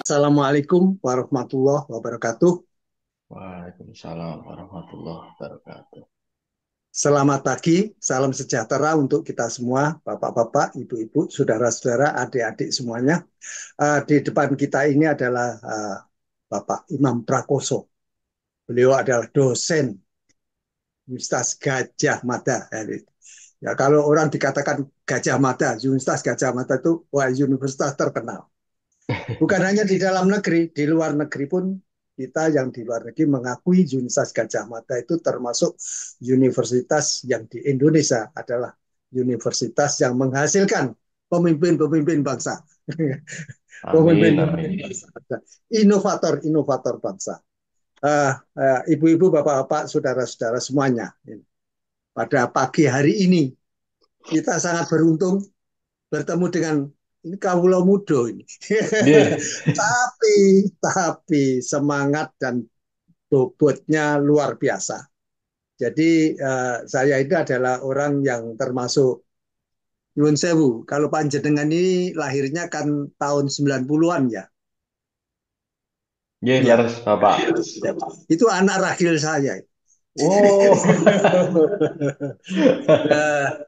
Assalamualaikum warahmatullahi wabarakatuh. Waalaikumsalam warahmatullahi wabarakatuh. Selamat pagi, salam sejahtera untuk kita semua, bapak-bapak, ibu-ibu, saudara-saudara, adik-adik semuanya. Di depan kita ini adalah Bapak Imam Prakoso. Beliau adalah dosen Universitas Gajah Mada. Ya, kalau orang dikatakan Gajah Mada, Universitas Gajah Mada itu wah, universitas terkenal. Bukan hanya di dalam negeri, di luar negeri pun kita yang di luar negeri mengakui Universitas Gajah Mada itu termasuk universitas yang di Indonesia adalah universitas yang menghasilkan pemimpin-pemimpin bangsa. Amin, Pemimpin-pemimpin amin. bangsa. Inovator-inovator bangsa. Ibu-ibu, bapak-bapak, saudara-saudara semuanya. Pada pagi hari ini kita sangat beruntung bertemu dengan ini kawula muda ini. Nggih. tapi semangat dan bobotnya luar biasa. Jadi saya ini adalah orang yang termasuk Nyuwun Sewu. Kalau panjenengan ini lahirnya kan tahun 90-an ya. Nggih, Iya. leres Bapak. Itu anak ragil saya. Oh. Nah,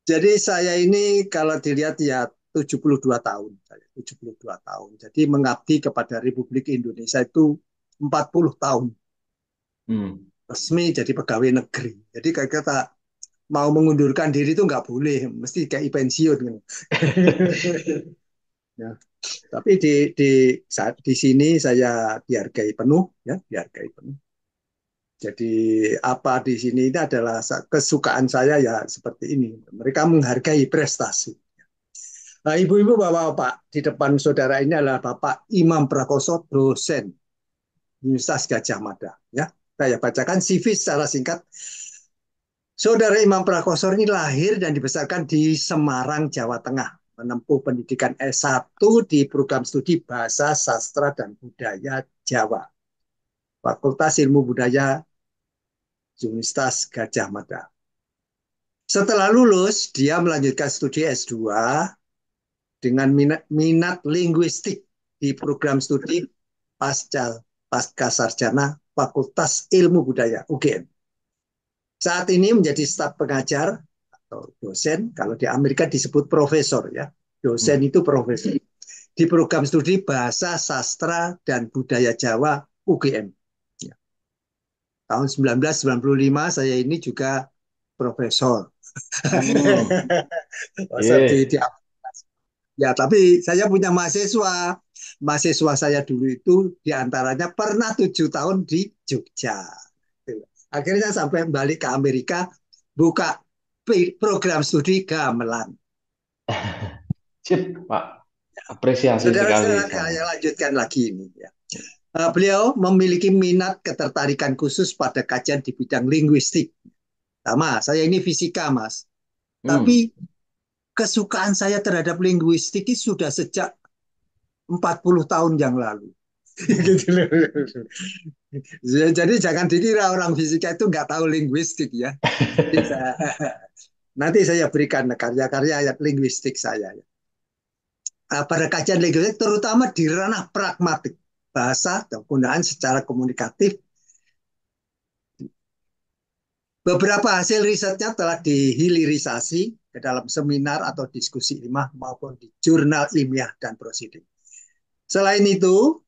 jadi saya ini kalau dilihat ya 72 tahun. 72 tahun. Jadi mengabdi kepada Republik Indonesia itu 40 tahun. Hmm. Resmi jadi pegawai negeri. Jadi kayak kata mau mengundurkan diri itu nggak boleh, mesti kayak pensiun gitu. Ya, tapi di saat di sini saya dihargai penuh, ya dihargai penuh. Jadi apa di sini ini adalah kesukaan saya ya seperti ini. Mereka menghargai prestasi. Nah, ibu-ibu, bapak-bapak, di depan saudara ini adalah Bapak Imam Prakoso, dosen Universitas Gajah Mada. Ya, saya bacakan CV secara singkat. Saudara Imam Prakoso ini lahir dan dibesarkan di Semarang, Jawa Tengah. Menempuh pendidikan S1 di program studi Bahasa, Sastra, dan Budaya Jawa. Fakultas Ilmu Budaya Universitas Gajah Mada. Setelah lulus, dia melanjutkan studi S2 dengan minat linguistik di program studi Pasca Sarjana Fakultas Ilmu Budaya UGM. Saat ini menjadi staf pengajar atau dosen, kalau di Amerika disebut profesor ya. Dosen Hmm. itu profesor. Di program studi Bahasa, Sastra, dan Budaya Jawa UGM. Ya. Tahun 1995 saya ini juga profesor. Hmm. Profesor Nggih. ya, tapi saya punya mahasiswa. Mahasiswa saya dulu itu diantaranya pernah 7 tahun di Jogja. Akhirnya sampai balik ke Amerika, buka program studi gamelan. Sip, Pak. Apresiasi sekali Saudara-saudara, saya. saya lanjutkan lagi ini. Ya. Beliau memiliki minat ketertarikan khusus pada kajian di bidang linguistik. Sama, saya ini fisika, Mas. Hmm. Tapi kesukaan saya terhadap linguistik itu sudah sejak 40 tahun yang lalu. Gitu loh. Jadi jangan dikira orang fisika itu nggak tahu linguistik ya. Jadi nanti saya berikan karya-karya linguistik saya. Pada kajian linguistik terutama di ranah pragmatik, bahasa dan penggunaan secara komunikatif. Beberapa hasil risetnya telah dihilirisasi ke dalam seminar atau diskusi ilmiah maupun di jurnal ilmiah dan prosiding. Selain itu,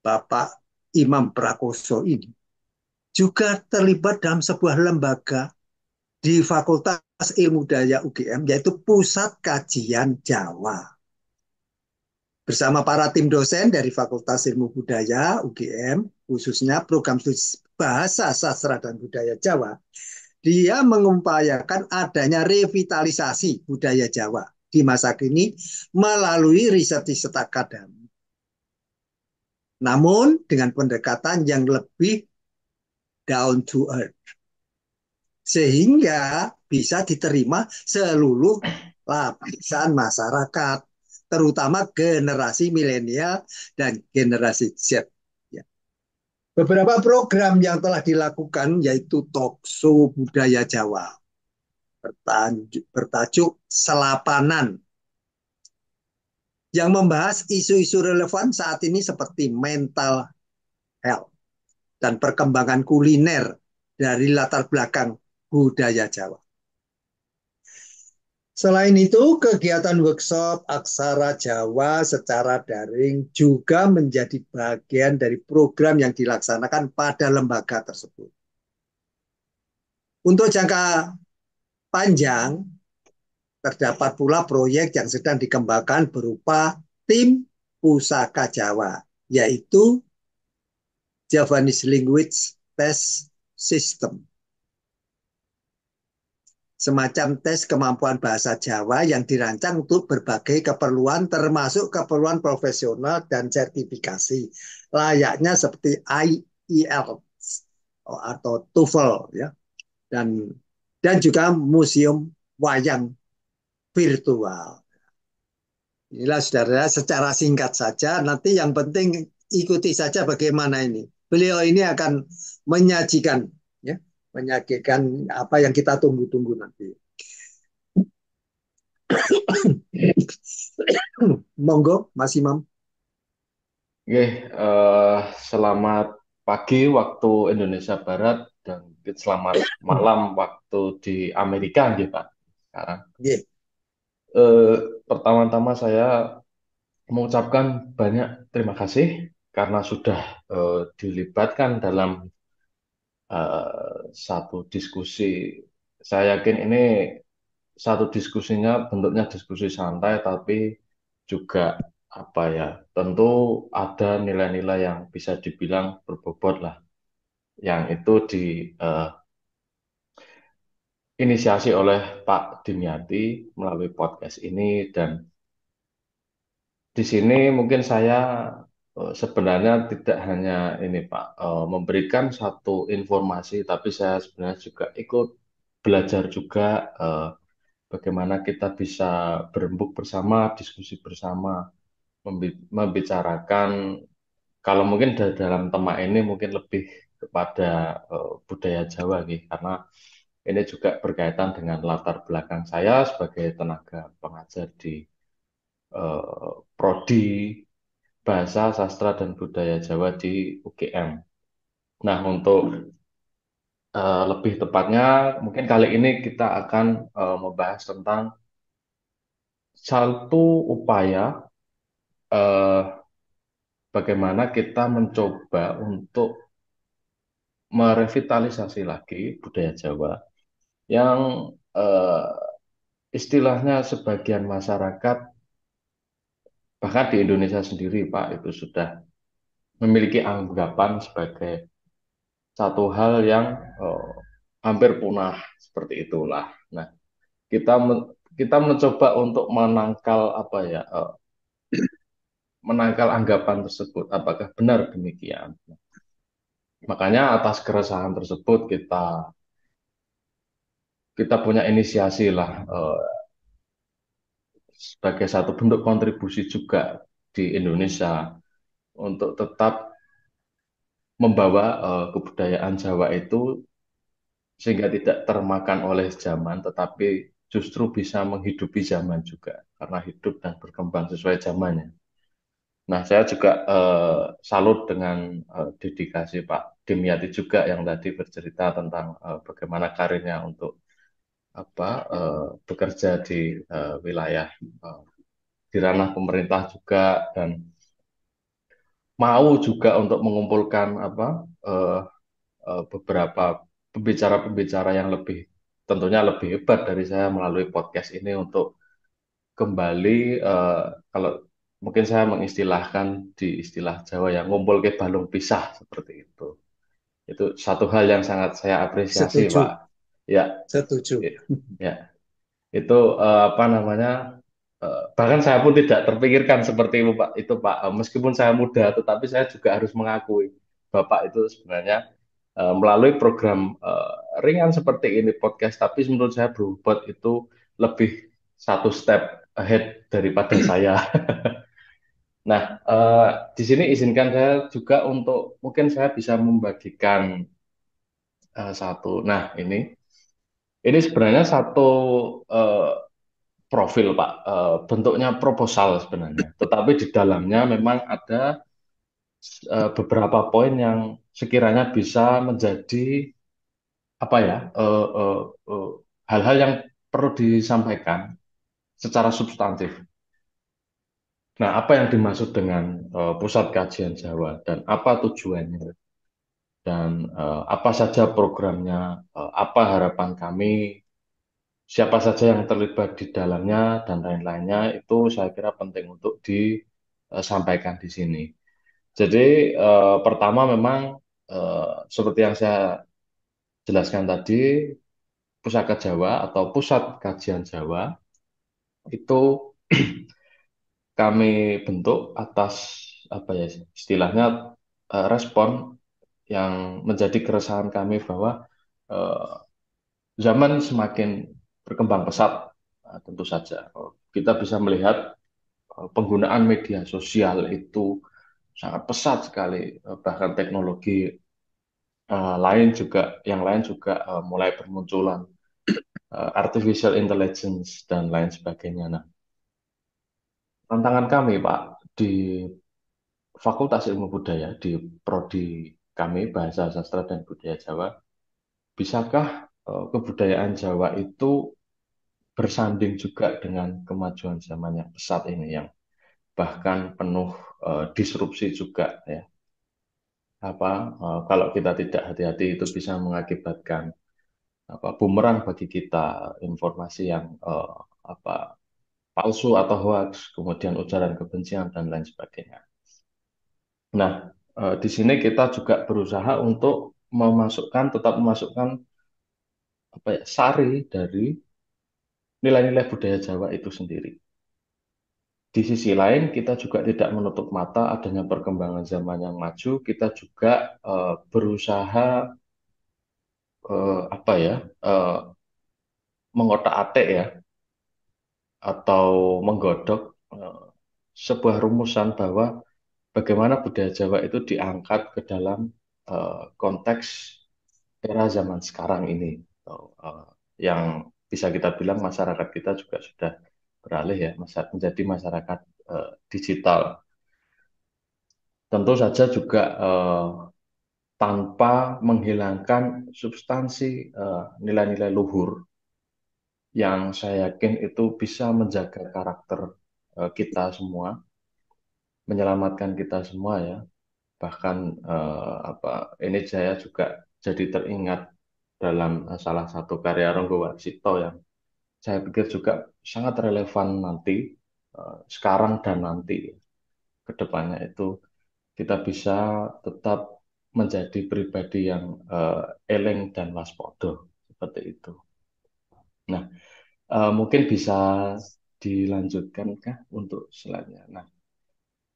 Bapak Imam Prakoso ini juga terlibat dalam sebuah lembaga di Fakultas Ilmu Budaya UGM, yaitu Pusat Kajian Jawa. Bersama para tim dosen dari Fakultas Ilmu Budaya UGM, khususnya program studi Bahasa, Sastra, dan Budaya Jawa, dia mengupayakan adanya revitalisasi budaya Jawa di masa kini melalui riset-riset akademik. Namun dengan pendekatan yang lebih down to earth. Sehingga bisa diterima seluruh lapisan masyarakat, terutama generasi milenial dan generasi Z. Ya. Beberapa program yang telah dilakukan yaitu Talkshow Budaya Jawa, bertajuk Selapanan, yang membahas isu-isu relevan saat ini seperti mental health dan perkembangan kuliner dari latar belakang budaya Jawa. Selain itu, kegiatan workshop aksara Jawa secara daring juga menjadi bagian dari program yang dilaksanakan pada lembaga tersebut. Untuk jangka panjang, terdapat pula proyek yang sedang dikembangkan berupa tim pusaka Jawa, yaitu Javanese Language Test System, semacam tes kemampuan bahasa Jawa yang dirancang untuk berbagai keperluan termasuk keperluan profesional dan sertifikasi layaknya seperti IELTS atau TOEFL ya, dan juga museum wayang virtual. Inilah saudara secara singkat saja, nanti yang penting ikuti saja bagaimana ini. Beliau ini akan menyajikan ya, menyajikan apa yang kita tunggu-tunggu nanti. Monggo, Mas Imam. Oke, selamat pagi waktu Indonesia Barat dan selamat malam waktu di Amerika, gitu Pak. Sekarang, Yeah. eh, pertama-tama saya mengucapkan banyak terima kasih karena sudah dilibatkan dalam satu diskusi. Saya yakin ini satu diskusinya bentuknya diskusi santai, tapi juga apa ya, tentu ada nilai-nilai yang bisa dibilang berbobot lah, yang itu diinisiasi oleh Pak Dimyati melalui podcast ini. Dan di sini mungkin saya sebenarnya tidak hanya ini Pak, memberikan satu informasi, tapi saya sebenarnya juga ikut belajar juga bagaimana kita bisa berembuk bersama, diskusi bersama, membicarakan, kalau mungkin dalam tema ini mungkin lebih kepada budaya Jawa nih, karena ini juga berkaitan dengan latar belakang saya sebagai tenaga pengajar di Prodi Bahasa, Sastra, dan Budaya Jawa di UGM. Nah, untuk lebih tepatnya, mungkin kali ini kita akan membahas tentang satu upaya eh, bagaimana kita mencoba untuk merevitalisasi lagi budaya Jawa yang eh, istilahnya sebagian masyarakat, bahkan di Indonesia sendiri, Pak, itu sudah memiliki anggapan sebagai satu hal yang eh, hampir punah, seperti itulah. Nah, kita mencoba untuk menangkal apa ya, menangkal anggapan tersebut. Apakah benar demikian? Makanya atas keresahan tersebut kita kita punya inisiasi lah, sebagai satu bentuk kontribusi juga di Indonesia untuk tetap membawa kebudayaan Jawa itu sehingga tidak termakan oleh zaman, tetapi justru bisa menghidupi zaman juga karena hidup dan berkembang sesuai zamannya. Nah, saya juga salut dengan dedikasi Pak Dimyati juga yang tadi bercerita tentang bagaimana karirnya untuk apa bekerja di wilayah di ranah pemerintah juga, dan mau juga untuk mengumpulkan apa beberapa pembicara-pembicara yang lebih, tentunya lebih hebat dari saya melalui podcast ini untuk kembali, kalau mungkin saya mengistilahkan di istilah Jawa yang ngumpul ke balung pisah seperti itu. Itu satu hal yang sangat saya apresiasi, Setuju, Pak. Ya, setuju. ya. Itu apa namanya, bahkan saya pun tidak terpikirkan seperti itu Pak. Itu Pak, meskipun saya muda tetapi saya juga harus mengakui Bapak itu sebenarnya melalui program ringan seperti ini podcast, tapi menurut saya berbobot itu lebih satu step ahead daripada saya. Nah, di sini izinkan saya juga untuk mungkin saya bisa membagikan satu. Nah, ini sebenarnya satu profil, Pak. Bentuknya proposal sebenarnya. Tetapi di dalamnya memang ada beberapa poin yang sekiranya bisa menjadi apa ya hal-hal yang perlu disampaikan secara substantif. Nah, apa yang dimaksud dengan pusat kajian Jawa dan apa tujuannya dan apa saja programnya, apa harapan kami, siapa saja yang terlibat di dalamnya dan lain-lainnya itu saya kira penting untuk disampaikan di sini. Jadi pertama memang seperti yang saya jelaskan tadi, Pusaka Jawa atau Pusat Kajian Jawa itu kami bentuk atas apa ya istilahnya respon yang menjadi keresahan kami bahwa eh, zaman semakin berkembang pesat, tentu saja kita bisa melihat penggunaan media sosial itu sangat pesat sekali, bahkan teknologi yang lain juga mulai bermunculan, artificial intelligence dan lain sebagainya. Nah, tantangan kami, Pak, di Fakultas Ilmu Budaya di prodi kami Bahasa Sastra dan Budaya Jawa, bisakah kebudayaan Jawa itu bersanding juga dengan kemajuan zaman yang pesat ini yang bahkan penuh disrupsi juga ya. Kalau kita tidak hati-hati itu bisa mengakibatkan bumerang bagi kita, informasi yang apa palsu atau hoax, kemudian ujaran kebencian dan lain sebagainya. Nah, di sini kita juga berusaha untuk tetap memasukkan apa ya, sari dari nilai-nilai budaya Jawa itu sendiri. Di sisi lain, kita juga tidak menutup mata adanya perkembangan zaman yang maju. Kita juga berusaha apa ya, eh, mengotak-atik ya, atau menggodok eh, sebuah rumusan bahwa bagaimana budaya Jawa itu diangkat ke dalam konteks era zaman sekarang ini. Yang bisa kita bilang masyarakat kita juga sudah beralih ya, menjadi masyarakat digital. Tentu saja juga tanpa menghilangkan substansi nilai-nilai luhur yang saya yakin itu bisa menjaga karakter kita semua, menyelamatkan kita semua ya. Bahkan ini saya juga jadi teringat dalam salah satu karya Ronggo Warsito yang saya pikir juga sangat relevan nanti, sekarang dan nanti ke depannya itu kita bisa tetap menjadi pribadi yang eleng dan waspada seperti itu. Nah, mungkin bisa dilanjutkan kah untuk selanjutnya. Nah,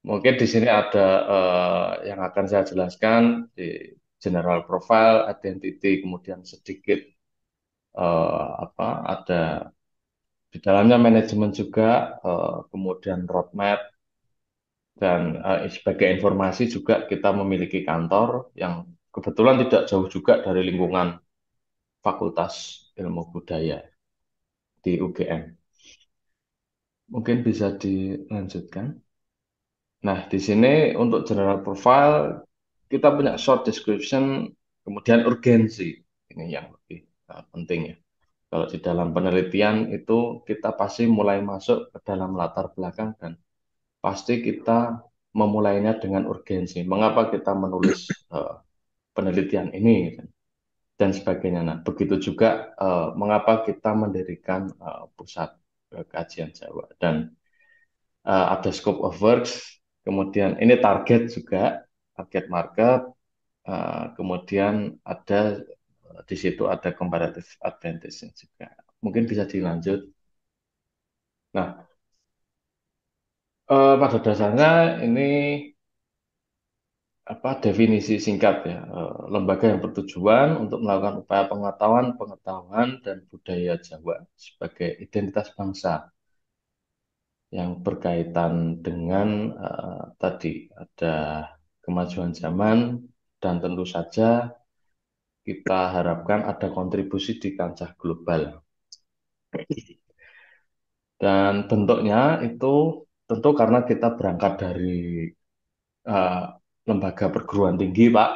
mungkin di sini ada yang akan saya jelaskan di general profile, identity, kemudian sedikit ada di dalamnya manajemen juga, kemudian roadmap dan sebagai informasi juga kita memiliki kantor yang kebetulan tidak jauh juga dari lingkungan Fakultas Ilmu Budaya di UGM. Mungkin bisa dilanjutkan. Nah, di sini untuk general profile kita punya short description, kemudian urgensi. Ini yang lebih penting ya. Kalau di dalam penelitian itu kita pasti mulai masuk ke dalam latar belakang dan pasti kita memulainya dengan urgensi. Mengapa kita menulis penelitian ini dan sebagainya. Nah, begitu juga mengapa kita mendirikan pusat kajian Jawa dan ada scope of works, kemudian ini target juga, target market, kemudian ada di situ ada comparative advantage juga. Mungkin bisa dilanjut. Nah, pada dasarnya ini definisi singkat ya, lembaga yang bertujuan untuk melakukan upaya pengetahuan dan budaya Jawa sebagai identitas bangsa yang berkaitan dengan tadi ada kemajuan zaman dan tentu saja kita harapkan ada kontribusi di kancah global. Dan bentuknya itu tentu karena kita berangkat dari eh, lembaga perguruan tinggi, Pak.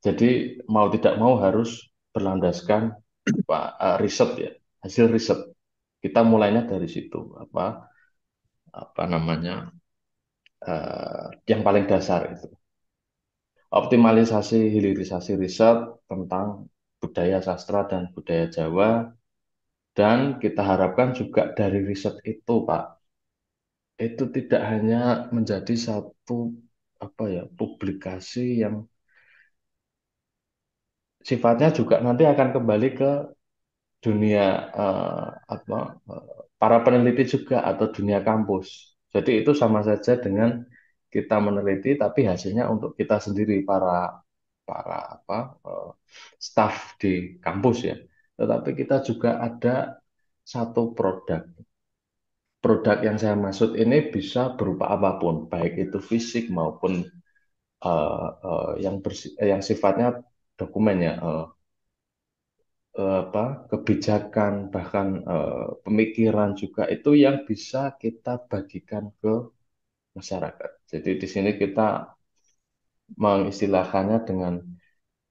Jadi mau tidak mau harus berlandaskan Pak, riset ya, hasil riset. Kita mulainya dari situ, apa namanya, yang paling dasar itu. Optimalisasi hilirisasi riset tentang budaya sastra dan budaya Jawa, dan kita harapkan juga dari riset itu, Pak, itu tidak hanya menjadi satu apa ya publikasi yang sifatnya juga nanti akan kembali ke dunia eh, apa para peneliti juga atau dunia kampus. Jadi itu sama saja dengan kita meneliti tapi hasilnya untuk kita sendiri para para staf di kampus ya. Tetapi kita juga ada satu produk. Produk yang saya maksud ini bisa berupa apapun, baik itu fisik maupun yang sifatnya dokumen ya, kebijakan bahkan pemikiran juga itu yang bisa kita bagikan ke masyarakat. Jadi di sini kita mengistilahkannya dengan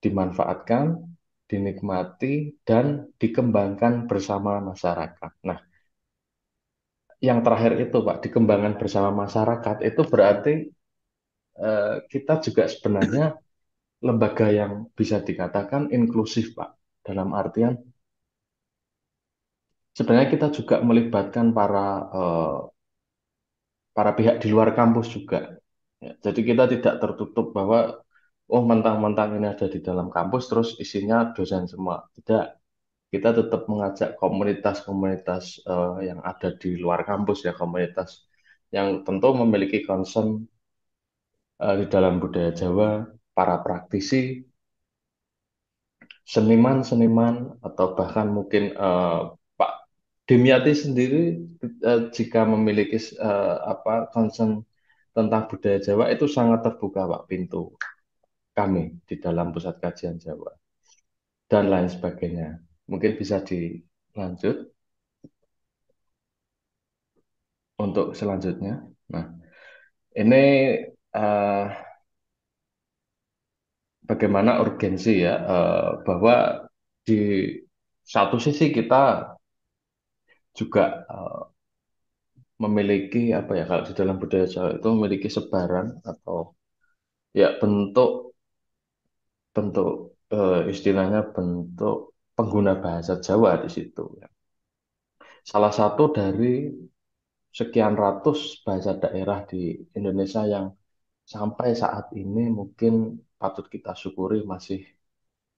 dimanfaatkan, dinikmati dan dikembangkan bersama masyarakat. Nah, yang terakhir itu Pak, dikembangkan bersama masyarakat itu berarti kita juga sebenarnya lembaga yang bisa dikatakan inklusif Pak. Dalam artian sebenarnya kita juga melibatkan para pihak di luar kampus juga. Ya, jadi kita tidak tertutup bahwa oh mentang-mentang ini ada di dalam kampus terus isinya dosen semua. Tidak, kita tetap mengajak komunitas-komunitas yang ada di luar kampus ya, komunitas yang tentu memiliki concern di dalam budaya Jawa, para praktisi, seniman-seniman atau bahkan mungkin Pak Dimyati sendiri jika memiliki concern tentang budaya Jawa itu sangat terbuka Pak pintu kami di dalam pusat kajian Jawa dan lain sebagainya. Mungkin bisa dilanjut untuk selanjutnya. Nah, ini eh, bagaimana urgensi ya bahwa di satu sisi kita juga memiliki apa ya kalau di dalam budaya Jawa itu memiliki sebaran atau ya bentuk bentuk istilahnya bentuk pengguna bahasa Jawa di situ ya. Salah satu dari sekian ratus bahasa daerah di Indonesia yang sampai saat ini mungkin patut kita syukuri masih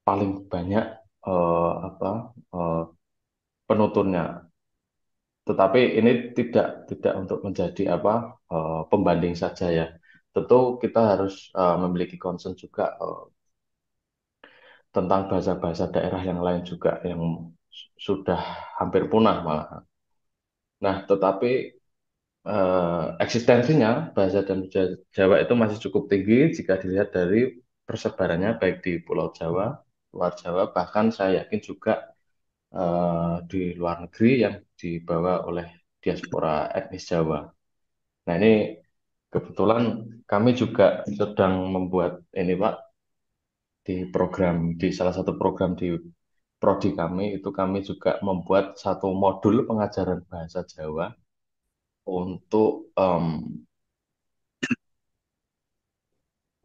paling banyak eh, penuturnya. Tetapi ini tidak untuk menjadi pembanding saja ya. Tentu kita harus memiliki concern juga tentang bahasa-bahasa daerah yang lain juga yang sudah hampir punah malah. Nah, tetapi eksistensinya bahasa dan budaya Jawa itu masih cukup tinggi jika dilihat dari persebarannya baik di Pulau Jawa, luar Jawa, bahkan saya yakin juga di luar negeri yang dibawa oleh diaspora etnis Jawa. Nah, ini kebetulan kami juga sedang membuat ini Pak di salah satu program di prodi kami itu kami juga membuat satu modul pengajaran bahasa Jawa untuk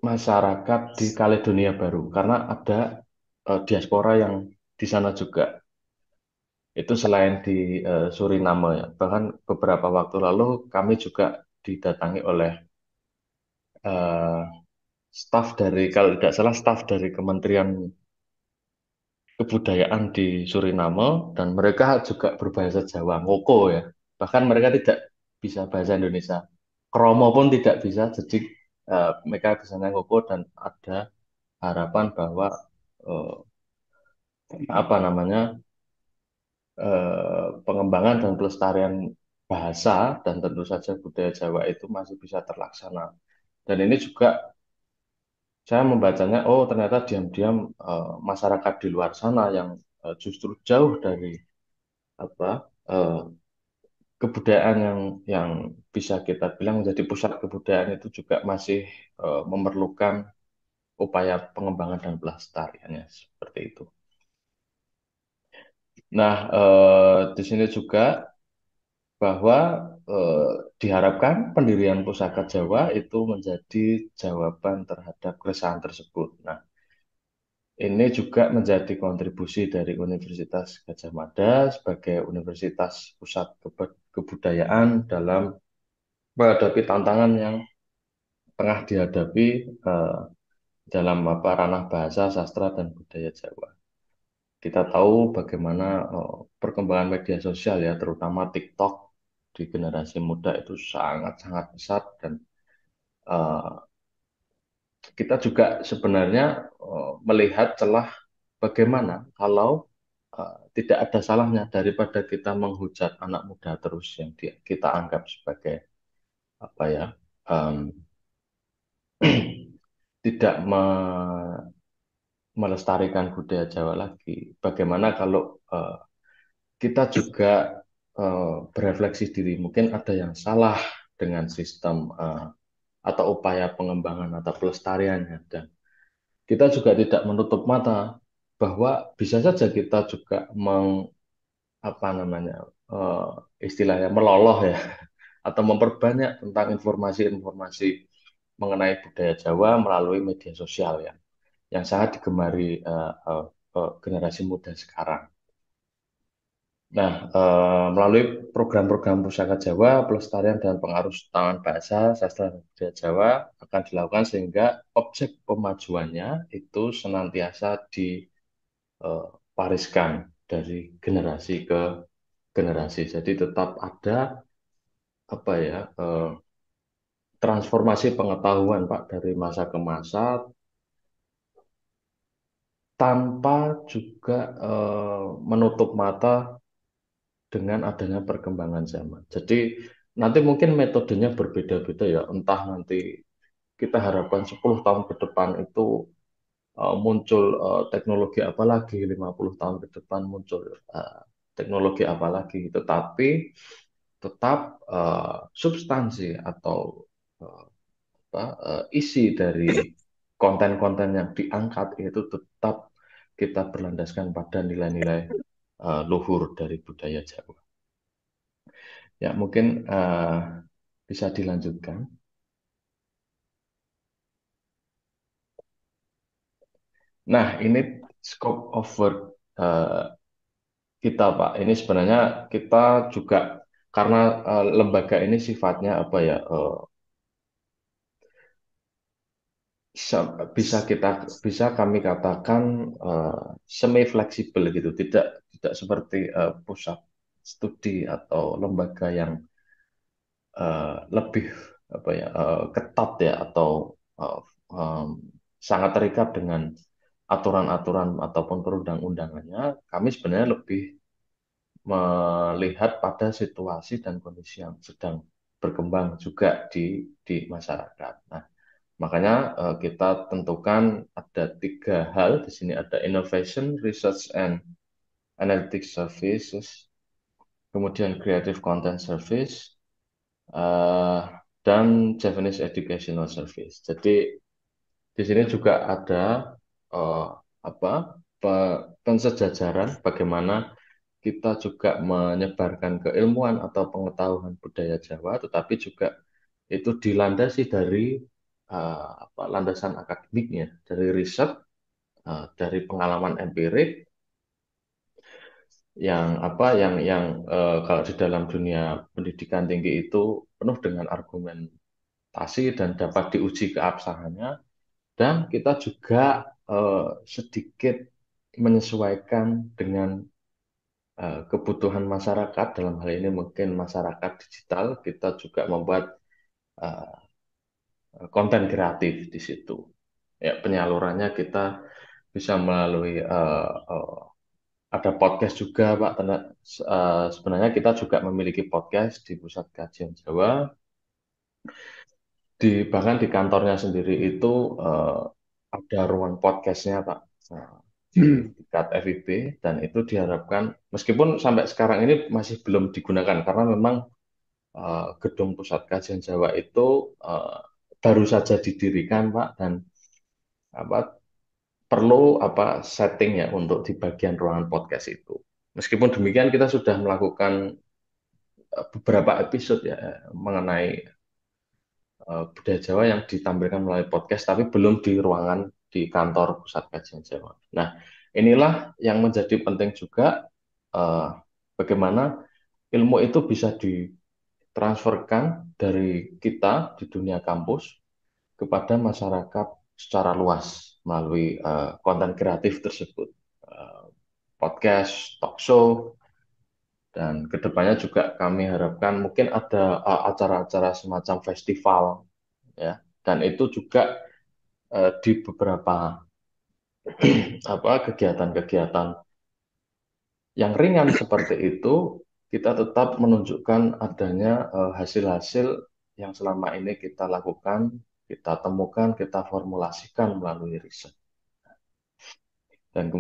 masyarakat di Kaledonia Baru karena ada diaspora yang di sana juga. Itu selain di Suriname ya. Bahkan beberapa waktu lalu kami juga didatangi oleh eh, staf dari kalau tidak salah staf dari Kementerian Kebudayaan di Suriname dan mereka juga berbahasa Jawa ngoko ya. Bahkan mereka tidak bisa bahasa Indonesia. Kromo pun tidak bisa. Jadi mereka bisanya ngoko dan ada harapan bahwa eh, apa namanya pengembangan dan pelestarian bahasa dan tentu saja budaya Jawa itu masih bisa terlaksana. Dan ini juga saya membacanya, oh ternyata diam-diam masyarakat di luar sana yang justru jauh dari apa kebudayaan yang bisa kita bilang menjadi pusat kebudayaan itu juga masih memerlukan upaya pengembangan dan pelestariannya seperti itu. Nah, di sini juga bahwa eh, diharapkan pendirian Pusaka Jawa itu menjadi jawaban terhadap keresahan tersebut. Nah, ini juga menjadi kontribusi dari Universitas Gadjah Mada sebagai universitas pusat kebudayaan dalam menghadapi tantangan yang tengah dihadapi dalam apa ranah bahasa, sastra, dan budaya Jawa. Kita tahu bagaimana perkembangan media sosial ya, terutama TikTok di generasi muda itu sangat-sangat pesat dan eh, kita juga sebenarnya melihat celah bagaimana kalau tidak ada salahnya daripada kita menghujat anak muda terus yang kita anggap sebagai apa ya em, tidak melestarikan budaya Jawa lagi. Bagaimana kalau kita juga berefleksi diri, mungkin ada yang salah dengan sistem atau upaya pengembangan atau pelestariannya, dan kita juga tidak menutup mata bahwa bisa saja kita juga apa namanya eh, istilahnya meloloh ya atau memperbanyak tentang informasi-informasi mengenai budaya Jawa melalui media sosial ya yang sangat digemari generasi muda sekarang. Nah, melalui program-program Pusaka Jawa, pelestarian dan pengarusan bahasa, sastra, dan budaya Jawa akan dilakukan sehingga objek pemajuannya itu senantiasa diwariskan dari generasi ke generasi. Jadi tetap ada apa ya transformasi pengetahuan Pak dari masa ke masa tanpa juga menutup mata dengan adanya perkembangan zaman. Jadi nanti mungkin metodenya berbeda-beda ya. Entah nanti kita harapkan 10 tahun ke depan itu muncul teknologi apa lagi, 50 tahun ke depan muncul teknologi apa lagi. Tetapi tetap substansi atau eh, isi dari konten-konten yang diangkat itu tetap kita berlandaskan pada nilai-nilai luhur dari budaya Jawa. Ya, mungkin bisa dilanjutkan. Nah, ini scope of work eh, kita, Pak. Ini sebenarnya kita juga karena lembaga ini sifatnya apa ya, bisa kami katakan semi fleksibel gitu, tidak seperti pusat studi atau lembaga yang lebih apa ya ketat ya atau eh, em, sangat terikat dengan aturan-aturan ataupun perundang-undangannya. Kami sebenarnya lebih melihat pada situasi dan kondisi yang sedang berkembang juga di masyarakat. Nah, makanya kita tentukan ada tiga hal di sini, ada innovation, research and analytics services, kemudian creative content service, eh, dan Japanese Educational Service. Jadi di sini juga ada eh, apa pensejajaran bagaimana kita juga menyebarkan keilmuan atau pengetahuan budaya Jawa, tetapi juga itu dilandasi dari landasan akademiknya, dari riset, dari pengalaman empirik yang kalau di dalam dunia pendidikan tinggi itu penuh dengan argumentasi dan dapat diuji keabsahannya, dan kita juga sedikit menyesuaikan dengan kebutuhan masyarakat. Dalam hal ini mungkin masyarakat digital, kita juga membuat eh, konten kreatif di situ. Ya, penyalurannya kita bisa melalui ada podcast juga, Pak. Sebenarnya kita juga memiliki podcast di Pusat Kajian Jawa. Bahkan di kantornya sendiri itu ada ruang podcastnya, Pak. Di tingkat FIB, dan itu diharapkan meskipun sampai sekarang ini masih belum digunakan karena memang Gedung Pusat Kajian Jawa itu baru saja didirikan, Pak, dan apa perlu setting ya untuk di bagian ruangan podcast itu. Meskipun demikian kita sudah melakukan beberapa episode ya mengenai budaya Jawa yang ditampilkan melalui podcast, tapi belum di ruangan di kantor Pusat Kajian Jawa. Nah, inilah yang menjadi penting juga eh, bagaimana ilmu itu bisa ditransferkan dari kita di dunia kampus kepada masyarakat secara luas melalui konten kreatif tersebut. Eh, Podcast, talk show, dan kedepannya juga kami harapkan mungkin ada acara-acara semacam festival ya. Dan itu juga di beberapa kegiatan-kegiatan yang ringan seperti itu kita tetap menunjukkan adanya hasil-hasil yang selama ini kita lakukan, kita temukan, kita formulasikan melalui riset. Dan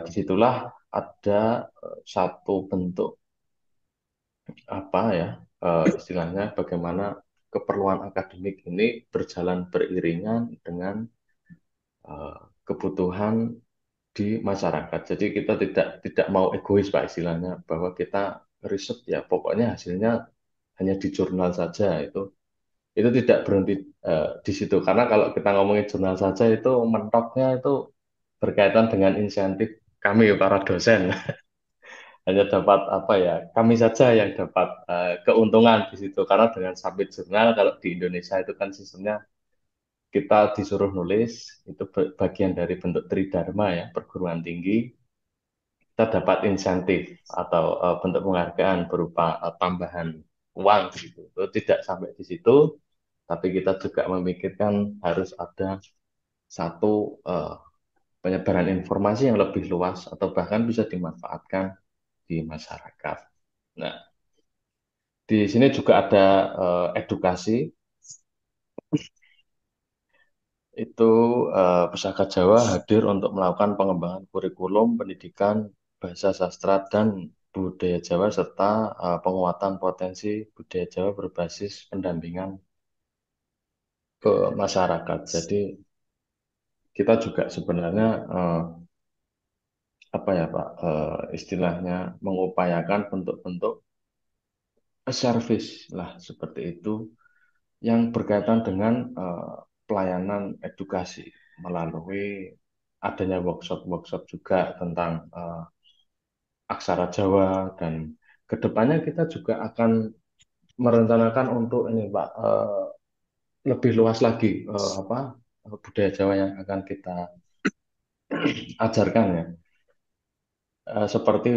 disitulah ada satu bentuk istilahnya bagaimana keperluan akademik ini berjalan beriringan dengan kebutuhan di masyarakat. Jadi kita tidak mau egois Pak istilahnya bahwa kita riset ya pokoknya hasilnya hanya di jurnal saja itu tidak berhenti di situ karena kalau kita ngomongin jurnal saja itu mentoknya itu berkaitan dengan insentif kami para dosen hanya dapat kami saja yang dapat keuntungan di situ karena dengan submit jurnal kalau di Indonesia itu kan sistemnya kita disuruh nulis itu bagian dari bentuk tridharma ya perguruan tinggi kita dapat insentif atau bentuk penghargaan berupa tambahan uang gitu. Itu tidak sampai di situ, tapi kita juga memikirkan harus ada satu penyebaran informasi yang lebih luas atau bahkan bisa dimanfaatkan di masyarakat. Nah, di sini juga ada edukasi itu Pusaka Jawa hadir untuk melakukan pengembangan kurikulum pendidikan bahasa sastra dan budaya Jawa serta penguatan potensi budaya Jawa berbasis pendampingan ke masyarakat. Jadi kita juga sebenarnya istilahnya mengupayakan bentuk-bentuk service lah seperti itu yang berkaitan dengan pelayanan edukasi melalui adanya workshop-workshop juga tentang aksara Jawa dan kedepannya kita juga akan merencanakan untuk ini Pak lebih luas lagi budaya Jawa yang akan kita ajarkan ya. Seperti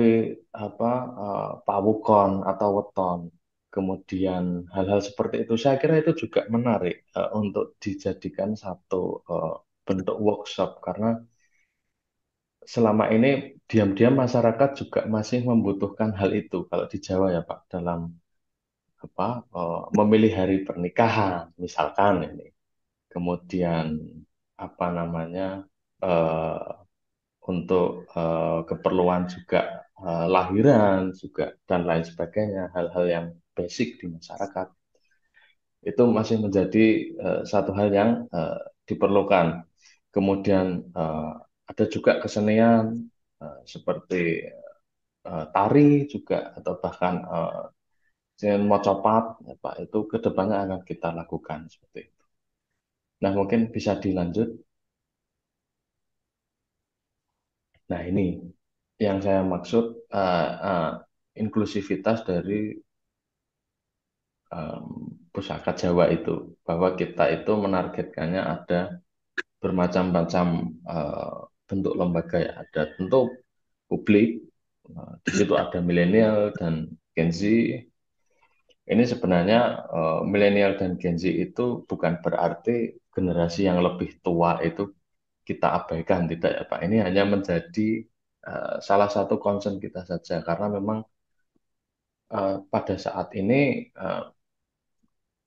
pawukon atau weton. Kemudian hal-hal seperti itu saya kira itu juga menarik untuk dijadikan satu bentuk workshop karena selama ini diam-diam masyarakat juga masih membutuhkan hal itu kalau di Jawa ya Pak dalam memilih hari pernikahan misalkan ini. Kemudian apa namanya eh, untuk keperluan juga lahiran juga dan lain sebagainya hal-hal yang basic di masyarakat itu masih menjadi satu hal yang diperlukan. Kemudian ada juga kesenian seperti tari juga atau bahkan kesenian mocopat ya Pak itu kedepannya akan kita lakukan seperti itu. Nah mungkin bisa dilanjut. Nah ini yang saya maksud inklusivitas dari em, pusaka Jawa itu bahwa kita itu menargetkannya ada bermacam-macam bentuk lembaga ya ada tentu publik di situ ada milenial dan Gen Z ini sebenarnya milenial dan Gen Z itu bukan berarti generasi yang lebih tua itu kita abaikan tidak ya Pak ini hanya menjadi salah satu concern kita saja karena memang pada saat ini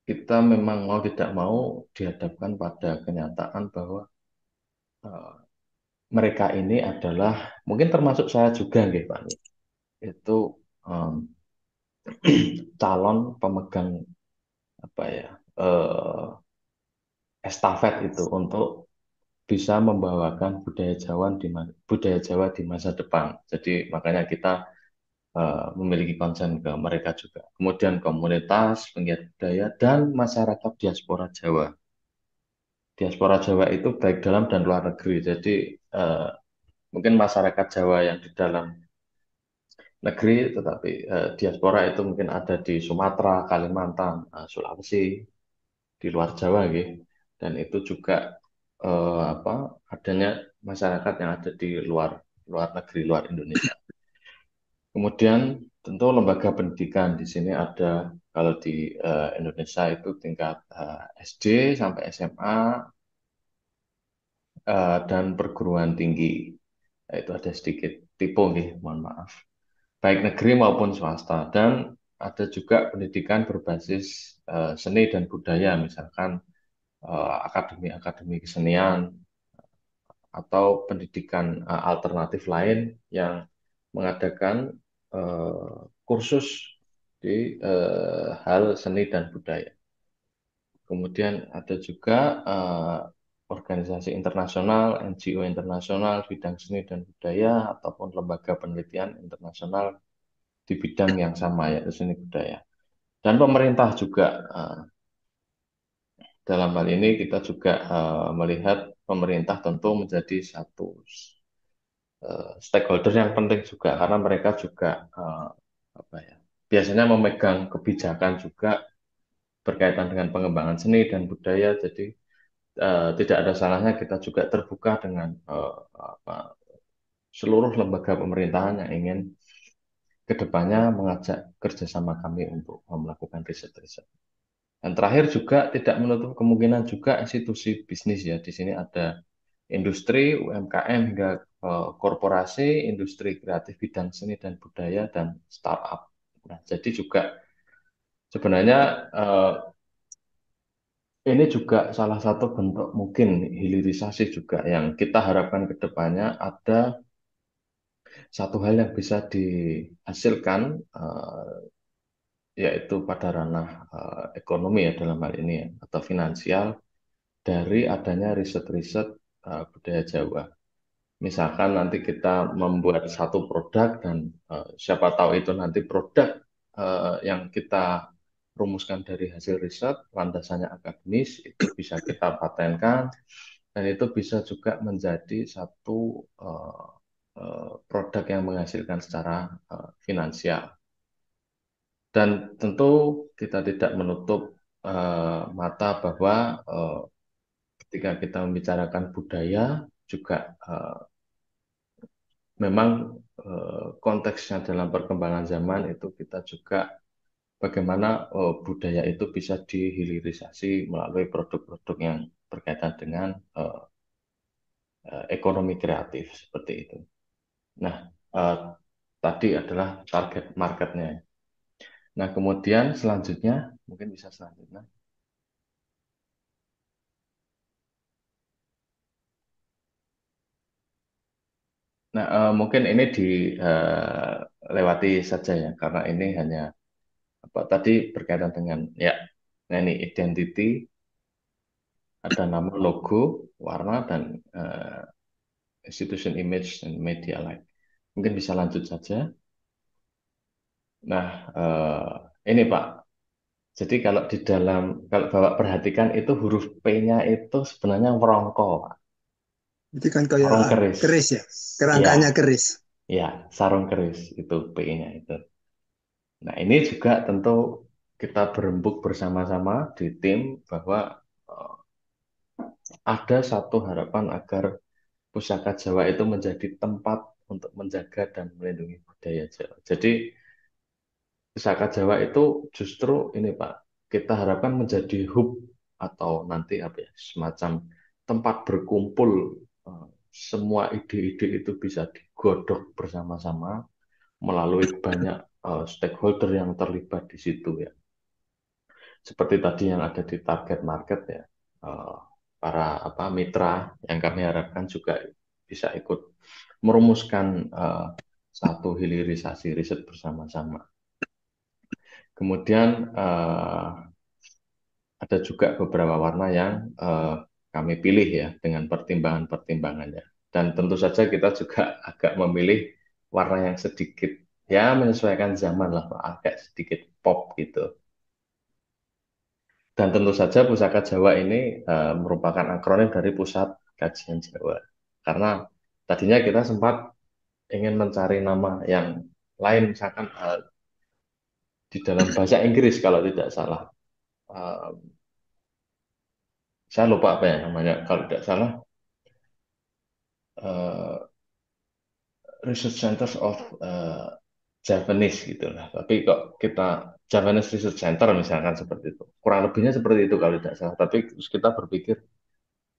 kita memang mau tidak mau dihadapkan pada kenyataan bahwa eh, mereka ini adalah mungkin termasuk saya juga nggih Pak itu em, calon pemegang apa ya estafet itu untuk bisa membawakan budaya Jawa di masa depan. Jadi makanya kita memiliki concern ke mereka juga. Kemudian komunitas, penggiat budaya, dan masyarakat diaspora Jawa. Diaspora Jawa itu baik dalam dan luar negeri. Jadi eh, mungkin masyarakat Jawa yang di dalam negeri, tetapi diaspora itu mungkin ada di Sumatera, Kalimantan, Sulawesi, di luar Jawa, gitu. Dan itu juga apa adanya masyarakat yang ada di luar luar negeri, luar Indonesia. Kemudian tentu lembaga pendidikan di sini ada kalau di Indonesia itu tingkat SD sampai SMA dan perguruan tinggi. Itu ada sedikit tipe, nih, mohon maaf. Baik negeri maupun swasta. Dan ada juga pendidikan berbasis seni dan budaya, misalkan akademi-akademi kesenian atau pendidikan alternatif lain yang mengadakan kursus di hal seni dan budaya. Kemudian ada juga organisasi internasional, NGO internasional, bidang seni dan budaya, ataupun lembaga penelitian internasional di bidang yang sama, yaitu seni budaya. Dan pemerintah juga, dalam hal ini kita juga melihat pemerintah tentu menjadi satu stakeholder yang penting juga, karena mereka juga apa ya, biasanya memegang kebijakan juga berkaitan dengan pengembangan seni dan budaya. Jadi tidak ada salahnya kita juga terbuka dengan seluruh lembaga pemerintahan yang ingin kedepannya mengajak kerjasama kami untuk melakukan riset-riset. Dan terakhir juga tidak menutup kemungkinan juga institusi bisnis, ya. Di sini ada industri, UMKM hingga korporasi, industri kreatif bidang seni dan budaya, dan startup. Nah, jadi juga sebenarnya ini juga salah satu bentuk mungkin hilirisasi juga yang kita harapkan ke depannya ada satu hal yang bisa dihasilkan yaitu pada ranah ekonomi, ya, dalam hal ini, ya, atau finansial dari adanya riset-riset budaya Jawa. Misalkan nanti kita membuat satu produk dan siapa tahu itu nanti produk yang kita rumuskan dari hasil riset, landasannya akademis, itu bisa kita patenkan dan itu bisa juga menjadi satu produk yang menghasilkan secara finansial. Dan tentu kita tidak menutup mata bahwa ketika kita membicarakan budaya juga memang konteksnya dalam perkembangan zaman itu kita juga bagaimana budaya itu bisa dihilirisasi melalui produk-produk yang berkaitan dengan ekonomi kreatif seperti itu. Nah, eh, tadi adalah target marketnya. Nah, kemudian selanjutnya, mungkin bisa selanjutnya. Nah, mungkin ini dilewati saja, ya, karena ini hanya apa tadi berkaitan dengan, ya, nah ini identity, ada nama, logo, warna, dan institution image dan media lain. Mungkin bisa lanjut saja. Nah, ini Pak. Jadi kalau Bapak perhatikan itu huruf P-nya itu sebenarnya merongko, Pak. Itu kan kayak Sarung keris. keris ya, kerangkanya Ya, keris. ya, sarung keris itu P-nya itu. Nah, ini juga tentu kita berembuk bersama-sama di tim bahwa eh, ada satu harapan agar Pusaka Jawa itu menjadi tempat untuk menjaga dan melindungi budaya Jawa. Jadi Pusaka Jawa itu justru ini Pak, kita harapkan menjadi hub atau nanti apa ya, semacam tempat berkumpul semua ide-ide itu bisa digodok bersama-sama melalui banyak stakeholder yang terlibat di situ, ya. Seperti tadi yang ada di target market, ya, eh, para apa mitra yang kami harapkan juga bisa ikut merumuskan satu hilirisasi riset bersama-sama. Kemudian ada juga beberapa warna yang kami pilih ya dengan pertimbangan-pertimbangannya. Dan tentu saja kita juga agak memilih warna yang sedikit ya menyesuaikan zaman lah, Pak. Agak sedikit pop gitu. Dan tentu saja Pusaka Jawa ini merupakan akronim dari Pusat Kajian Jawa. Karena tadinya kita sempat ingin mencari nama yang lain, misalkan di dalam bahasa Inggris kalau tidak salah. Eh, saya lupa apa ya namanya, kalau tidak salah eh, Research Centers of Japanese gitu lah. Tapi kok kita Japanese Research Center misalkan seperti itu. Kurang lebihnya seperti itu kalau tidak salah. Tapi terus kita berpikir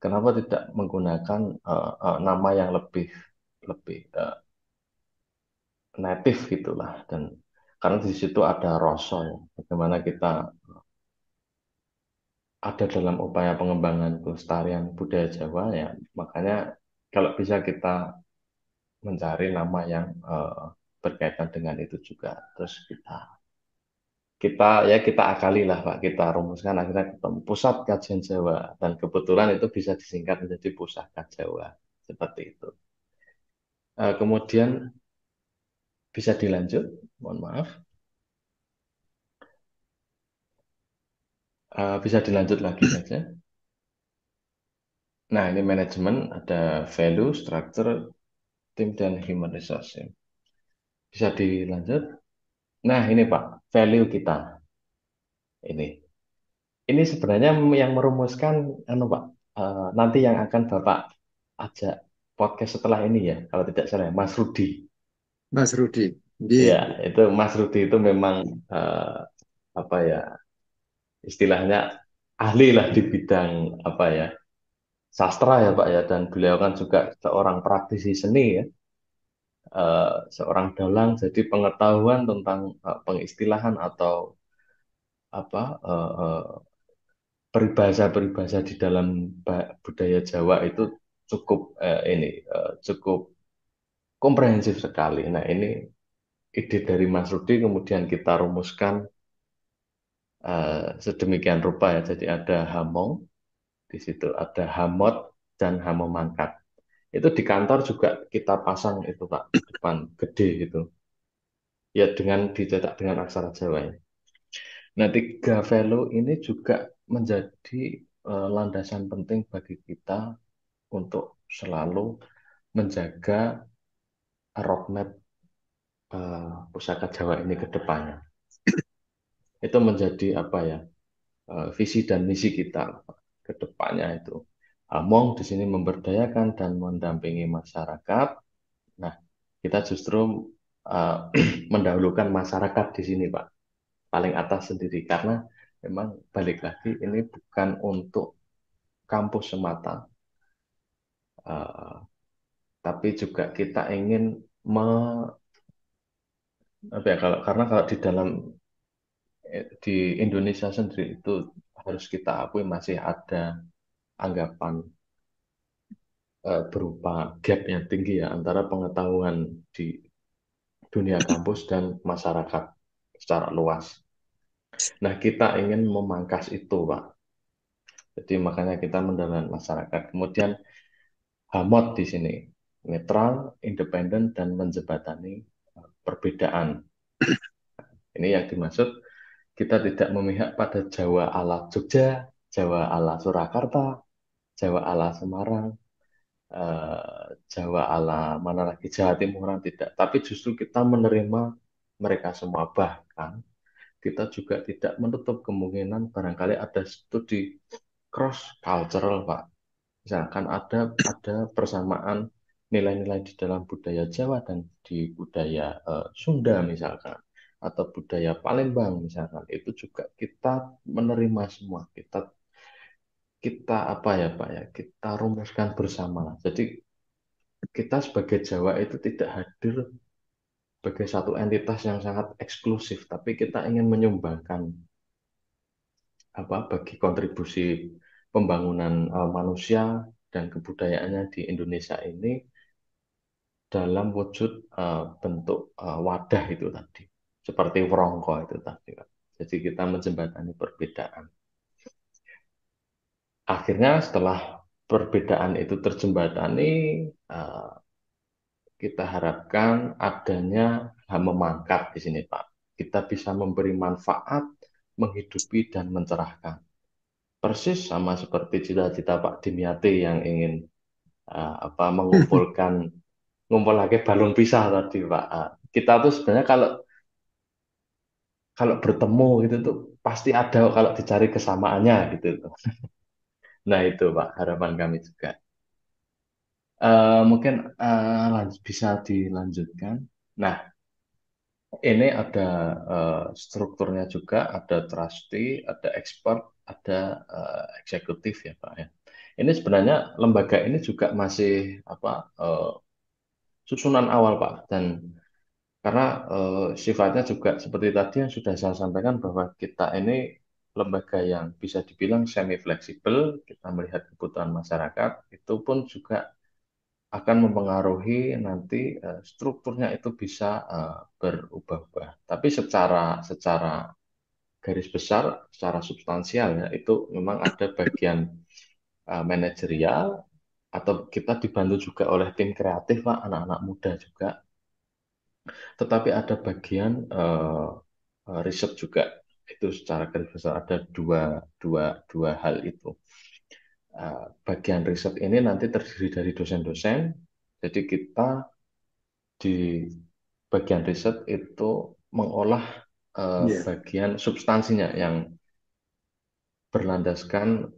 kenapa tidak menggunakan nama yang lebih lebih native gitulah, dan karena di situ ada rasa ya, bagaimana kita ada dalam upaya pengembangan kelestarian budaya Jawa ya, makanya kalau bisa kita mencari nama yang berkaitan dengan itu juga, terus kita kita ya kita akali lah Pak, kita rumuskan akhirnya ketemu Pusat Kajian Jawa, dan kebetulan itu bisa disingkat menjadi Pusaka Jawa seperti itu. Kemudian bisa dilanjut, mohon maaf. Bisa dilanjut lagi saja. Nah, ini manajemen, ada value, structure, tim, dan human resource. Bisa dilanjut. Nah, ini Pak, value kita. Ini. Ini sebenarnya yang merumuskan, anu Pak, nanti yang akan Bapak ajak podcast setelah ini ya, kalau tidak salah, Mas Rudi. Mas Rudi. Ya, Nggih. itu Mas Rudi itu memang apa ya, istilahnya ahli lah di bidang apa ya, sastra ya Pak ya, dan beliau kan juga seorang praktisi seni ya, seorang dalang, jadi pengetahuan tentang pengistilahan atau apa peribahasa-peribahasa di dalam budaya Jawa itu cukup cukup komprehensif sekali. Nah, ini ide dari Mas Rudi kemudian kita rumuskan sedemikian rupa ya. Jadi ada hamong, di situ ada hamot dan hamomangkat. Itu di kantor juga kita pasang itu Pak, depan gede gitu. Ya dengan dicetak dengan aksara Jawa ya. Nah, tiga value ini juga menjadi landasan penting bagi kita untuk selalu menjaga roadmap pusaka Jawa ini ke depannya. Itu menjadi apa ya, visi dan misi kita ke depannya itu. Among di sini memberdayakan dan mendampingi masyarakat. Nah, kita justru uh, mendahulukan masyarakat di sini, Pak, paling atas sendiri, karena memang balik lagi ini bukan untuk kampus semata, uh, tapi juga kita ingin me, apa ya, karena kalau di dalam di Indonesia sendiri itu harus kita akui masih ada anggapan berupa gap yang tinggi ya antara pengetahuan di dunia kampus dan masyarakat secara luas. Nah, kita ingin memangkas itu, Pak. Jadi makanya kita mendalam masyarakat. Kemudian HAMOT di sini, netral, independen, dan menjembatani perbedaan. Ini yang dimaksud, kita tidak memihak pada Jawa ala Jogja, Jawa ala Surakarta, Jawa ala Semarang, Jawa ala mana lagi, Jawa Timuran, tidak. Tapi justru kita menerima mereka semua. Bahkan kita juga tidak menutup kemungkinan barangkali ada studi cross cultural, Pak. Misalkan ada persamaan nilai-nilai di dalam budaya Jawa dan di budaya Sunda misalkan, atau budaya Palembang misalkan, itu juga kita menerima semua. Kita apa ya Pak ya, kita rumuskan bersama. Jadi kita sebagai Jawa itu tidak hadir sebagai satu entitas yang sangat eksklusif, tapi kita ingin menyumbangkan apa bagi kontribusi pembangunan manusia dan kebudayaannya di Indonesia ini dalam wujud bentuk wadah itu tadi, seperti Wrongko itu tadi, Pak. Jadi kita menjembatani perbedaan. Akhirnya setelah perbedaan itu terjembatani, eh, kita harapkan adanya memangkat di sini, Pak. Kita bisa memberi manfaat, menghidupi dan mencerahkan. Persis sama seperti cita-cita Pak Dimyati yang ingin mengumpulkan ngumpul lagi balung pisah tadi, Pak. Kita tuh sebenarnya kalau kalau bertemu gitu tuh pasti ada kalau dicari kesamaannya gitu tuh. Nah itu Pak harapan kami juga. Mungkin bisa dilanjutkan. Nah, ini ada strukturnya juga, ada trustee, ada expert, ada eksekutif ya Pak ya. Ini sebenarnya lembaga ini juga masih susunan awal Pak, dan karena sifatnya juga seperti tadi yang sudah saya sampaikan bahwa kita ini lembaga yang bisa dibilang semi fleksibel, kita melihat kebutuhan masyarakat, itu pun juga akan mempengaruhi nanti strukturnya itu bisa berubah-ubah. Tapi secara secara garis besar, secara substansial ya, itu memang ada bagian manajerial atau kita dibantu juga oleh tim kreatif, Pak, anak-anak muda juga. Tetapi ada bagian riset juga. Itu secara garis besar ada dua hal itu. Bagian riset ini nanti terdiri dari dosen-dosen. Jadi kita di bagian riset itu mengolah Iya, bagian substansinya yang berlandaskan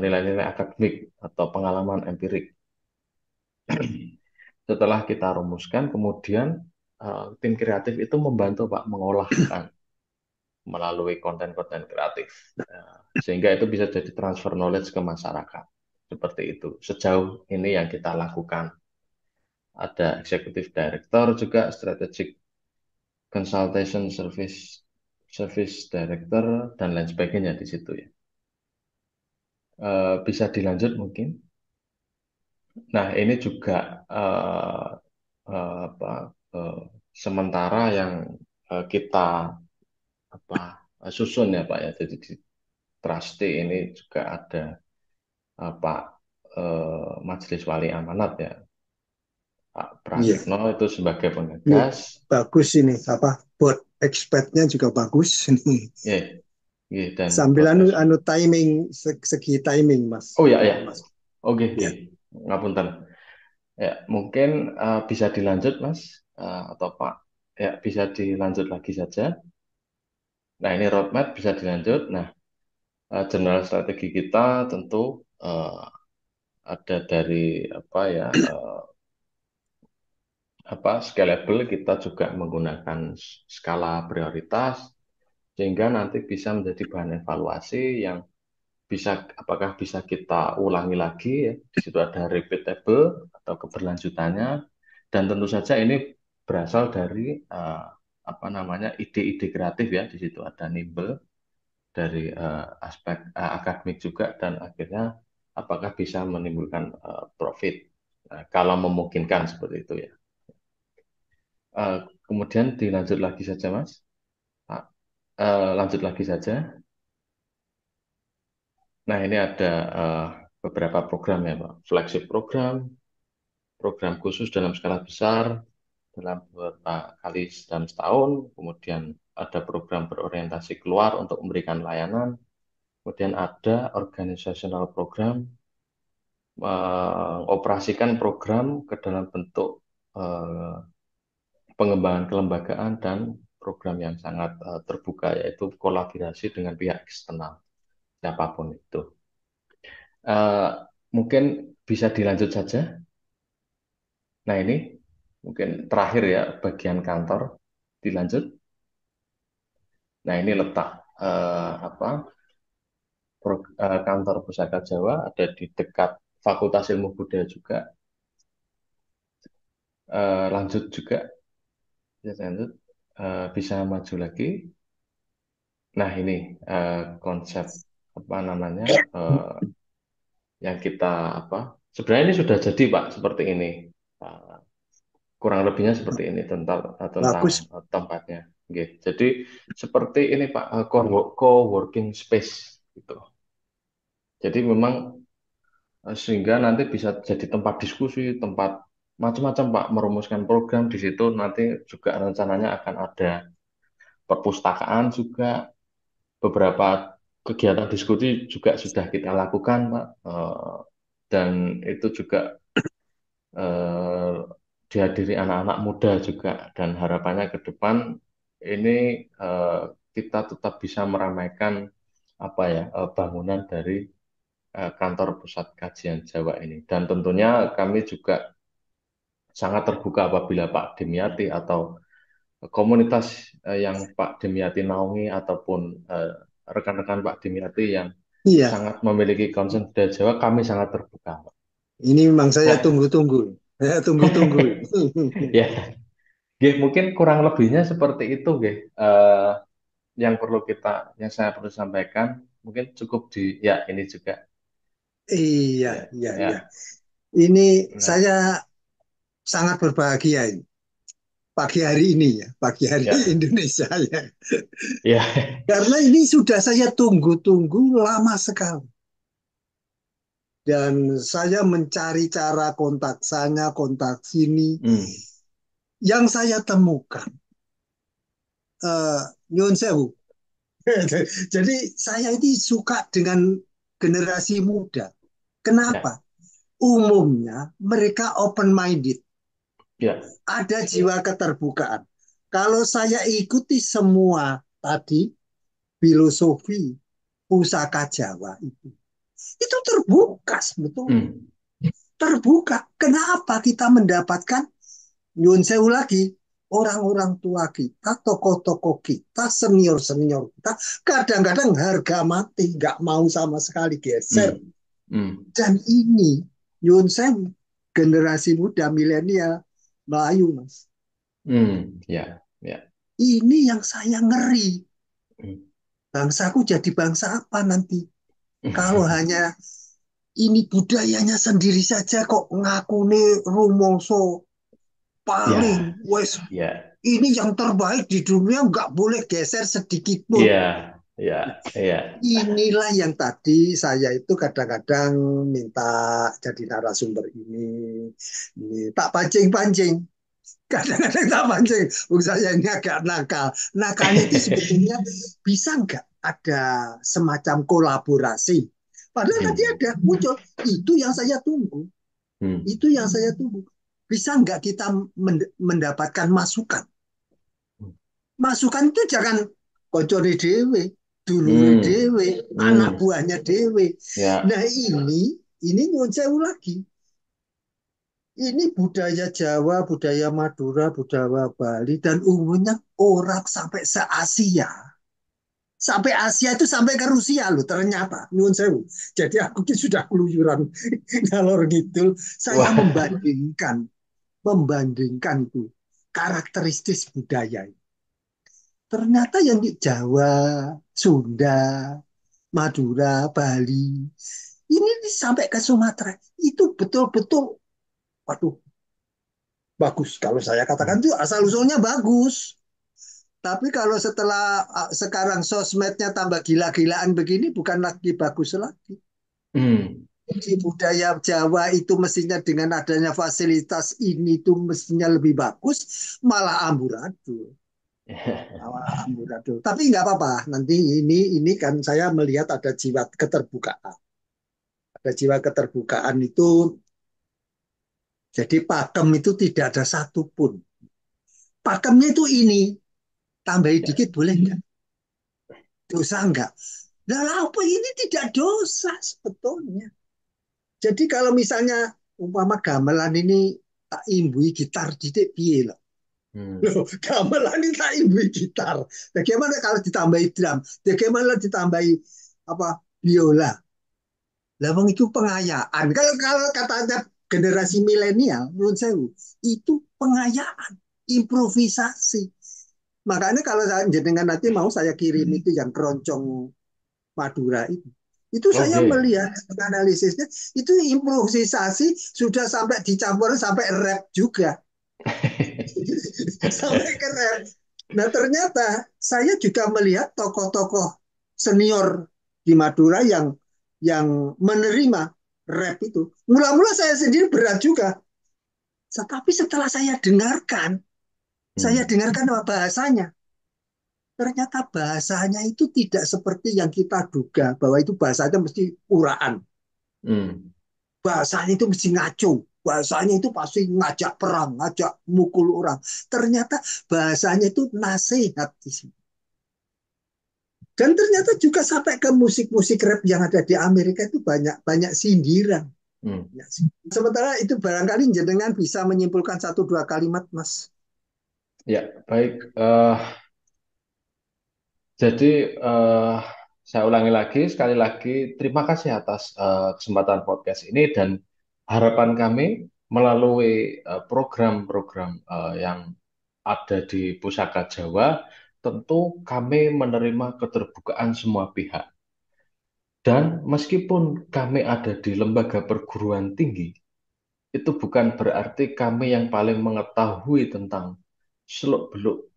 nilai-nilai akademik atau pengalaman empirik. Setelah kita rumuskan, kemudian tim kreatif itu membantu Pak mengolahkan melalui konten-konten kreatif. Sehingga itu bisa jadi transfer knowledge ke masyarakat. Seperti itu. Sejauh ini yang kita lakukan. Ada executive director juga, strategic consultation service director, dan lain sebagainya di situ ya. Bisa dilanjut mungkin. Nah, ini juga apa, eh, sementara yang kita susun ya Pak ya. Jadi di Trustee ini juga ada Pak Majelis Wali Amanat ya, Pak iya. Pratikno itu sebagai Ini penggagas. bagus ini apa? Buat expertnya juga bagus ini. Ya, ya, dan Sambil buat anu timing segi timing Mas. oh ya ya, Mas. oke oke, Ya. ngapunten. Ya, mungkin bisa dilanjut, Mas, atau Pak. Ya, bisa dilanjut lagi saja. Nah, ini roadmap bisa dilanjut. Nah, general strategi kita tentu ada dari scalable. Kita juga menggunakan skala prioritas sehingga nanti bisa menjadi bahan evaluasi yang apakah bisa kita ulangi lagi ya. Di situ ada repeatable atau keberlanjutannya, dan tentu saja ini berasal dari ide-ide kreatif ya. Di situ ada nimble dari aspek akademik juga, dan akhirnya apakah bisa menimbulkan profit. Nah, kalau memungkinkan seperti itu ya. Kemudian dilanjut lagi saja Mas. Pak. Lanjut lagi saja. Nah, ini ada beberapa program ya, Pak. Flagship program, program khusus dalam skala besar dalam beberapa kali dalam setahun, kemudian ada program berorientasi keluar untuk memberikan layanan, kemudian ada organizational program, mengoperasikan program ke dalam bentuk eh, pengembangan kelembagaan, dan program yang sangat terbuka yaitu kolaborasi dengan pihak eksternal siapapun itu. Eh, Mungkin bisa dilanjut saja. Nah, ini mungkin terakhir ya, bagian kantor dilanjut. Nah, ini letak kantor Pusaka Jawa ada di dekat Fakultas Ilmu Budaya juga. Lanjut juga, bisa lanjut. Bisa maju lagi. Nah, ini konsep apa namanya yang kita sebenarnya ini sudah jadi Pak seperti ini. Uh, Kurang lebihnya seperti ini tentang Bagus. tempatnya. Oke. Jadi seperti ini Pak, co-working space gitu. Jadi memang sehingga nanti bisa jadi tempat diskusi, tempat macam-macam Pak, merumuskan program di situ nanti juga rencananya akan ada perpustakaan juga, beberapa kegiatan diskusi juga sudah kita lakukan Pak. Dan itu juga eh, dihadiri anak-anak muda juga dan harapannya ke depan ini eh, kita tetap bisa meramaikan apa ya bangunan dari kantor pusat kajian Jawa ini dan tentunya kami juga sangat terbuka apabila Pak Demyati atau komunitas yang Pak Demyati naungi ataupun rekan-rekan Pak Demyati yang Iya, sangat memiliki concern budaya Jawa kami sangat terbuka Pak. ini memang saya Nah, tunggu-tunggu. Saya tunggu-tunggu. ya, Gih, mungkin kurang lebihnya seperti itu, Gih. Yang perlu yang saya perlu sampaikan, mungkin cukup ya ini juga, Iya, ya, iya, iya. ya. Ini Nah, saya sangat berbahagia ini. Pagi hari ini ya, pagi hari ya, Indonesia ya. ya, Karena ini sudah saya tunggu-tunggu lama sekali. Dan saya mencari cara kontak sana, kontak sini. hmm, Yang saya temukan, Nyun Sewu. Jadi saya ini suka dengan generasi muda. ya, Kenapa? Umumnya mereka open minded, ya, ada jiwa keterbukaan. Kalau saya ikuti semua tadi filosofi pusaka Jawa itu terbuka sebetulnya, hmm, terbuka. Kenapa kita mendapatkan Nyun Sewu lagi, orang-orang tua kita, tokoh-tokoh kita, senior-senior kita, kadang-kadang harga mati, nggak mau sama sekali geser. hmm, hmm, Dan ini, Nyun Sewu, generasi muda milenial, Melayu, Mas. ya, ya, Ini yang saya ngeri. hmm. Bangsaku jadi bangsa apa nanti? Kalau hanya ini budayanya sendiri saja kok ngaku nih rumongso paling Ya, wes ya, ini yang terbaik di dunia nggak boleh geser sedikit pun. ya, ya, ya, Inilah yang tadi saya itu kadang-kadang minta jadi narasumber ini tak pancing-pancing. Kadang-kadang tak pancing. Saya ini agak nakal. Nakalnya itu sebetulnya bisa nggak ada semacam kolaborasi. Padahal tadi hmm, ada muncul. Itu yang saya tunggu. hmm, Itu yang saya tunggu. Bisa nggak kita mendapatkan masukan? Masukan itu jangan kocone dewe, dulure hmm, dewe, anak hmm, buahnya dewe. ya, Nah ini nyuwun sewu lagi. Ini budaya Jawa, budaya Madura, budaya Bali, dan umumnya orang sampai se-Asia. Sampai Asia itu sampai ke Rusia loh ternyata. Nyuwun sewu. Jadi aku sudah keluyuran ngalor ngidul. Saya wah, membandingkan itu karakteristik budaya. Ternyata yang di Jawa, Sunda, Madura, Bali, ini sampai ke Sumatera itu betul-betul, waduh, bagus. Kalau saya katakan itu asal usulnya bagus. Tapi kalau setelah sekarang sosmednya tambah gila-gilaan begini, bukan lagi bagus lagi. hmm. Di budaya Jawa itu mestinya dengan adanya fasilitas ini tuh mestinya lebih bagus, malah amburadul. Amburadul. Tapi nggak apa-apa. Nanti ini kan saya melihat ada jiwa keterbukaan. Ada jiwa keterbukaan itu. Jadi pakem itu tidak ada satupun. Pakemnya itu ini. Tambahin Ya, dikit boleh nggak? Dosa nggak? Nah, apa ini tidak dosa sebetulnya. Jadi kalau misalnya umpama gamelan ini tak imbui gitar didik piye loh. hmm. Loh, gamelan ini tak imbui gitar. Bagaimana kalau ditambahi drum? Bagaimana ditambahi apa biola? Lawang itu pengayaan. Kalau katanya generasi milenial, menurut saya itu pengayaan, improvisasi. Makanya kalau saya jenengan nanti mau saya kirim itu yang keroncong Madura itu saya Oke. melihat analisisnya itu improvisasi sudah sampai dicampur sampai rap juga, sampai ke rap. Nah, ternyata saya juga melihat tokoh-tokoh senior di Madura yang menerima rap itu. Mula-mula saya sendiri berat juga. Tetapi setelah saya Hmm, dengarkan apa bahasanya. Ternyata bahasanya itu tidak seperti yang kita duga bahwa itu bahasanya mesti uraan. hmm, Bahasanya itu mesti ngaco. Bahasanya itu pasti ngajak perang, ngajak mukul orang. Ternyata bahasanya itu nasihat di sini. Dan ternyata juga sampai ke musik-musik rap yang ada di Amerika itu banyak banyak sindiran. hmm. Ya, sementara itu barangkali jenengan bisa menyimpulkan satu dua kalimat, Mas. Ya, baik. Jadi eh, saya ulangi lagi, sekali lagi, terima kasih atas kesempatan podcast ini dan harapan kami melalui program-program yang ada di Pusaka Jawa, tentu kami menerima keterbukaan semua pihak. Dan meskipun kami ada di lembaga perguruan tinggi, itu bukan berarti kami yang paling mengetahui tentang seluk-beluk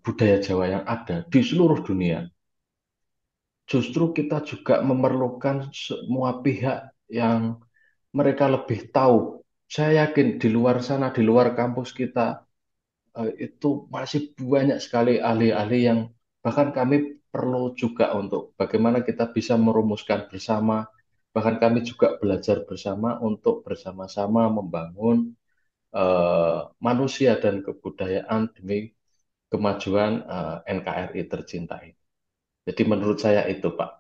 budaya Jawa yang ada di seluruh dunia. Justru kita juga memerlukan semua pihak yang mereka lebih tahu. Saya yakin di luar sana, di luar kampus kita, itu masih banyak sekali ahli-ahli yang bahkan kami perlu juga untuk bagaimana kita bisa merumuskan bersama. Bahkan kami juga belajar bersama untuk bersama-sama membangun manusia dan kebudayaan demi kemajuan NKRI tercinta ini. Jadi menurut saya itu, Pak.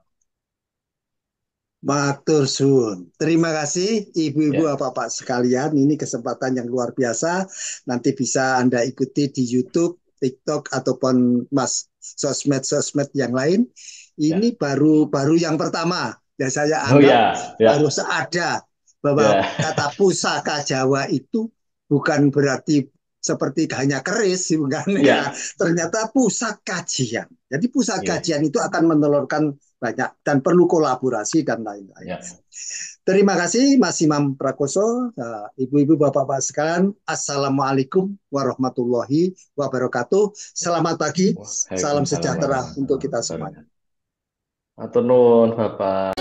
Matur suwun. Terima kasih ibu-ibu Ya, bapak sekalian. Ini kesempatan yang luar biasa. Nanti bisa Anda ikuti di YouTube, TikTok ataupun Mas sosmed-sosmed yang lain. ya. Ini baru baru yang pertama. Dan saya Oh anggap ya, baru ya, seada bahwa ya, kata pusaka Jawa itu bukan berarti seperti hanya keris, bukan ya. ya, Ternyata pusat kajian. Jadi pusat ya, kajian itu akan menelurkan banyak dan perlu kolaborasi dan lain-lain. ya. Terima kasih Mas Imam Prakoso, ibu-ibu bapak-bapak sekalian. Assalamualaikum warahmatullahi wabarakatuh. Selamat pagi, salam Waalaikumsalam sejahtera untuk warahmatullahi kita semuanya. wabarakatuh. Atur nuwun, Bapak.